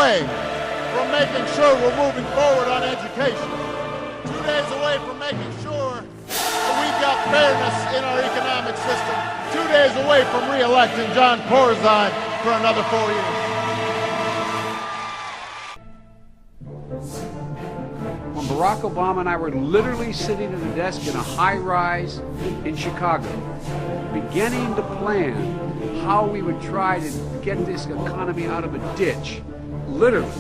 away from making sure we're moving forward on education. 2 days away from making sure that we've got fairness in our economic system. 2 days away from re-electing John Corzine for another 4 years. When Barack Obama and I were literally sitting at a desk in a high-rise in Chicago, beginning to plan how we would try to get this economy out of a ditch, literally,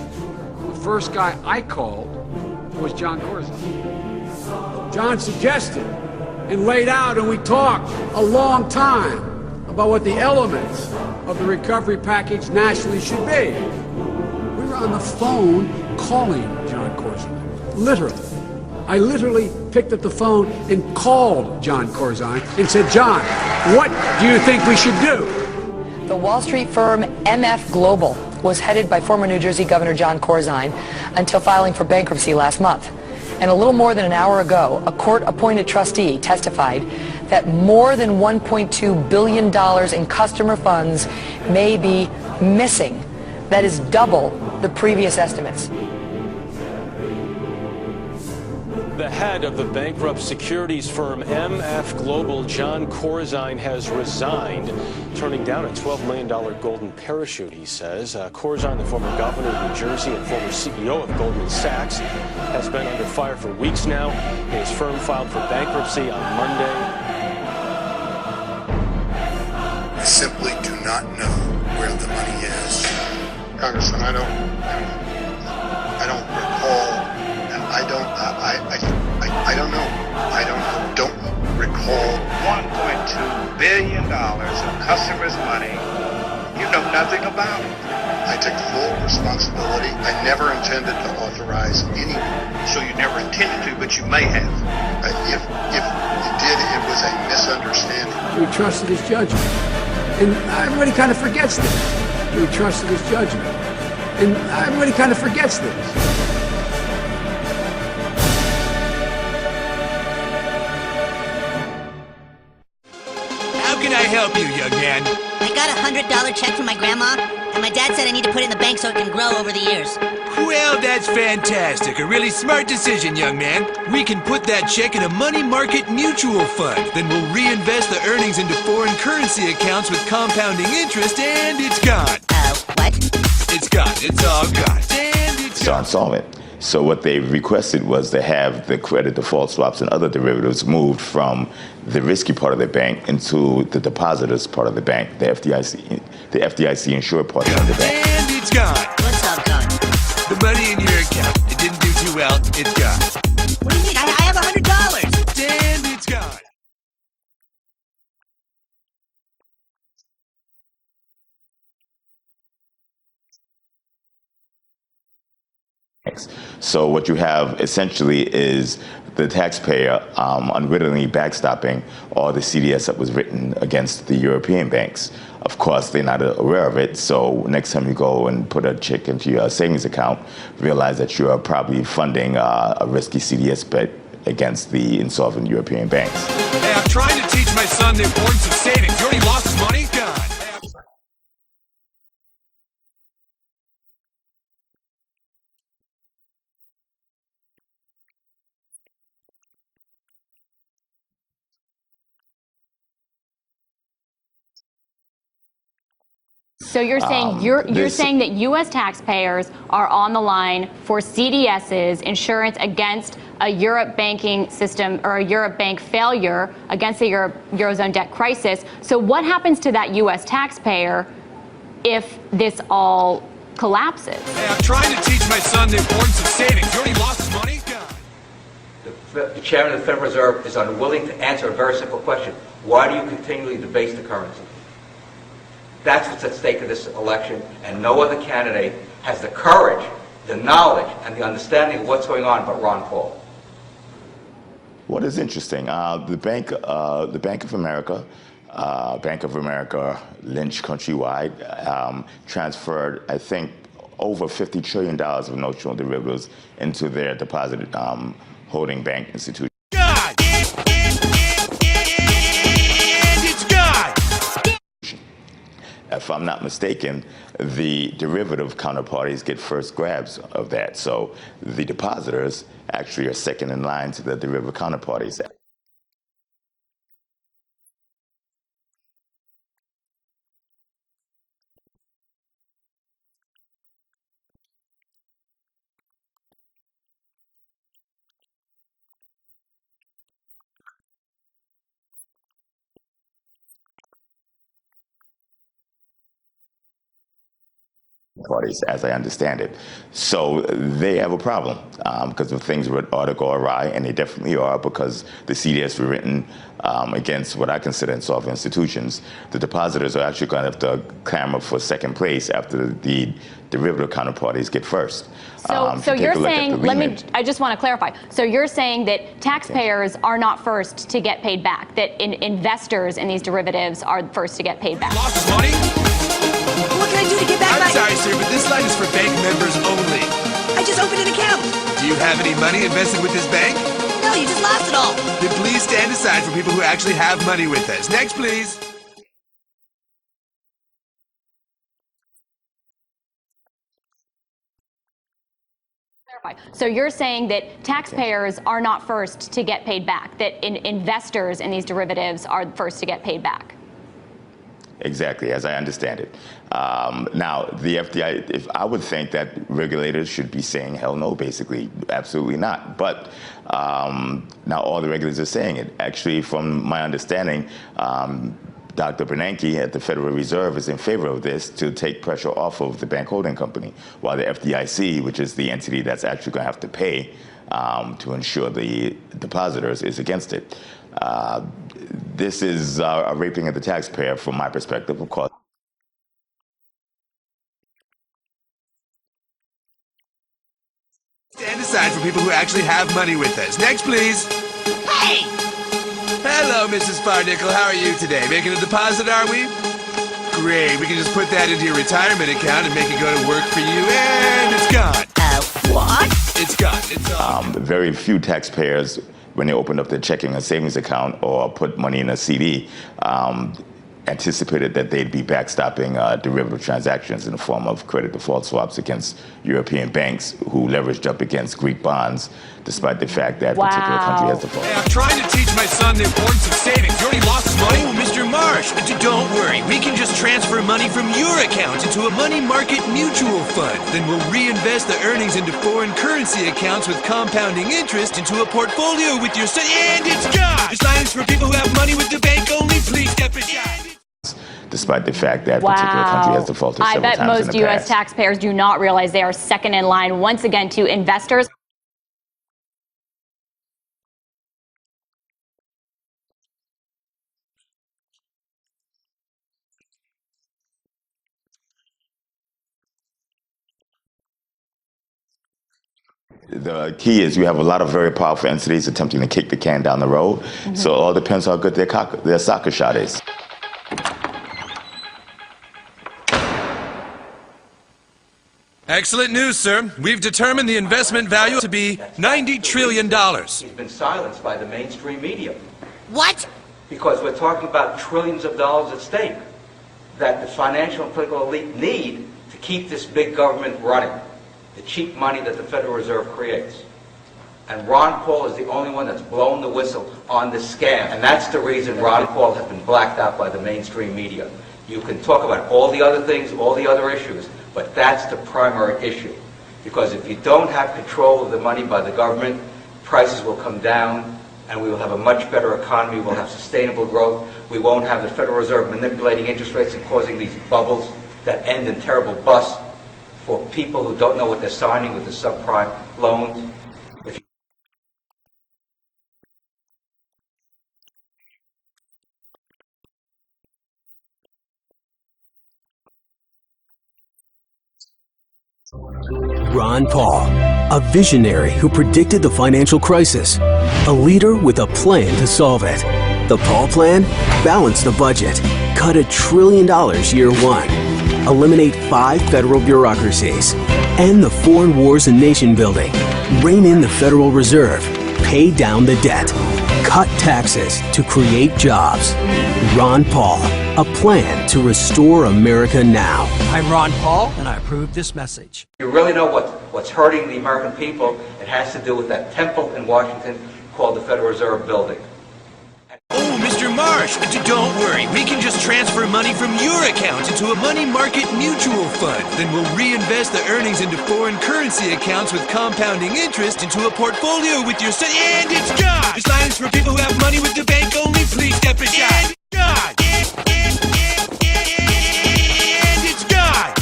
the first guy I called was John Corzine. John suggested and laid out, and we talked a long time about what the elements of the recovery package nationally should be. We were on the phone calling John Corzine. Literally. I literally picked up the phone and called John Corzine and said, John, what do you think we should do? The Wall Street firm MF Global was headed by former New Jersey Governor John Corzine until filing for bankruptcy last month. And a little more than an hour ago, a court-appointed trustee testified that more than $1.2 billion in customer funds may be missing. That is double the previous estimates. The head of the bankrupt securities firm MF Global, John Corzine, has resigned, turning down a $12 million golden parachute, he says. Corzine, the former governor of New Jersey and former CEO of Goldman Sachs, has been under fire for weeks now. His firm filed for bankruptcy on Monday. I simply do not know where the money is. Congressman, I don't recall. I don't recall. $1.2 billion of customers' money. You know nothing about it. I take full responsibility. I never intended to authorize any. So you never intended to, but you may have. If you did, it was a misunderstanding. We trusted his judgment. And everybody kind of forgets this. We trusted his judgment. And everybody kind of forgets this. How can I help you, young man? I got a $100 check from my grandma, and my dad said I need to put it in the bank so it can grow over the years. Well, that's fantastic. A really smart decision, young man. We can put that check in a money market mutual fund. Then we'll reinvest the earnings into foreign currency accounts with compounding interest, and it's gone. What? It's gone. It's all gone. And it's gone. Insolvent. So what they requested was to have the credit default swaps and other derivatives moved from the risky part of the bank into the depositors part of the bank, the FDIC insured part of the bank. And it's gone. What's all gone? The money in your account. It didn't do too well. It's gone. What do you mean? I have $100. And it's gone. So what you have essentially is the taxpayer unwittingly backstopping all the CDS that was written against the European banks. Of course, they're not aware of it, so next time you go and put a check into your savings account, realize that you are probably funding a risky CDS bet against the insolvent European banks. Hey, I'm trying to teach my son the importance of savings. He already lost his money? God. So you're saying you're saying that U.S. taxpayers are on the line for CDS's insurance against a Europe banking system or a Europe bank failure against the Eurozone debt crisis. So what happens to that U.S. taxpayer if this all collapses? Hey, I'm trying to teach my son the importance of savings. He already lost his money? God. The chairman of the Federal Reserve is unwilling to answer a very simple question. Why do you continually debase the currency? That's what's at stake in this election, and no other candidate has the courage, the knowledge, and the understanding of what's going on but Ron Paul. What is interesting, the Bank of America, Lynch Countrywide, transferred, I think, over $50 trillion of notional derivatives into their deposit holding bank institution. if I'm not mistaken, the derivative counterparties get first grabs of that. So the depositors actually are second in line to the derivative counterparties. Parties, as I understand it. So they have a problem because of things that ought to go awry, and they definitely are, because the CDS were written against what I consider insolvent institutions. The depositors are actually going to have to clamor for second place after the derivative counterparties get first. So you're saying, I just want to clarify. So you're saying that taxpayers are not first to get paid back, that investors in these derivatives are first to get paid back. Lost money? What can I do to get back I'm sorry, sir, but this line is for bank members only. I just opened an account. Do you have any money invested with this bank? No, you just lost it all. Then please stand aside for people who actually have money with us. Next, please. So you're saying that taxpayers are not first to get paid back, that investors in these derivatives are first to get paid back. Exactly, as I understand it. Now, the FDI, I would think that regulators should be saying, hell no, basically, absolutely not. But now all the regulators are saying it. Actually, from my understanding, Dr. Bernanke at the Federal Reserve is in favor of this to take pressure off of the bank holding company, while the FDIC, which is the entity that's actually going to have to pay to ensure the depositors, is against it. This is a raping of the taxpayer from my perspective, of course. Stand aside for people who actually have money with us. Next, please. Hey! Hello, Mrs. Farnickel. How are you today? Making a deposit, are we? Great. We can just put that into your retirement account and make it go to work for you, and it's gone. What? It's gone. It's all. Very few taxpayers, when they opened up their checking or savings account or put money in a CD, anticipated that they'd be backstopping derivative transactions in the form of credit default swaps against European banks who leveraged up against Greek bonds, despite the fact that particular country has defaulted. Hey, I'm trying to teach my son the importance of savings. You already lost his money? Oh, Mr. Marsh, don't worry. We can just transfer money from your account into a money market mutual fund. Then we'll reinvest the earnings into foreign currency accounts with compounding interest into a portfolio with your son, and it's gone! This line is for people who have money with the bank only. Please step aside. Despite the fact that particular country has defaulted several times in the past. I bet most U.S. taxpayers do not realize they are second in line once again to investors. The key is you have a lot of very powerful entities attempting to kick the can down the road. Mm-hmm. So it all depends how good their soccer shot is. Excellent news, sir. We've determined the investment value to be $90 trillion. He's been silenced by the mainstream media. What? Because we're talking about trillions of dollars at stake that the financial and political elite need to keep this big government running. The cheap money that the Federal Reserve creates. And Ron Paul is the only one that's blown the whistle on this scam. And that's the reason Ron Paul has been blacked out by the mainstream media. You can talk about all the other things, all the other issues, but that's the primary issue. Because if you don't have control of the money by the government, prices will come down, and we will have a much better economy, we'll have sustainable growth, we won't have the Federal Reserve manipulating interest rates and causing these bubbles that end in terrible busts for people who don't know what they're signing with the subprime loans. Ron Paul, a visionary who predicted the financial crisis, a leader with a plan to solve it. The Paul Plan? Balance the budget, cut $1 trillion year one, eliminate 5 federal bureaucracies, end the foreign wars and nation building, rein in the Federal Reserve, pay down the debt, cut taxes to create jobs. Ron Paul, a plan to restore America now. I'm Ron Paul, and I approve this message. You really know what's hurting the American people? It has to do with that temple in Washington called the Federal Reserve Building. Oh, Mr. Marsh, don't worry. We can just transfer money from your account into a money market mutual fund. Then we'll reinvest the earnings into foreign currency accounts with compounding interest into a portfolio with your son. And it's gone! This line is for people who have money with the bank only. Please step aside. And it's gone! And it's gone!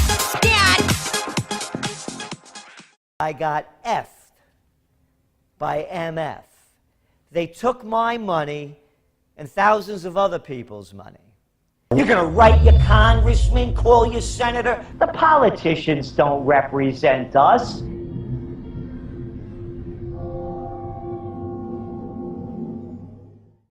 I got F'd by MF. They took my money and thousands of other people's money. You're going to write your congressman, call your senator. The politicians don't represent us.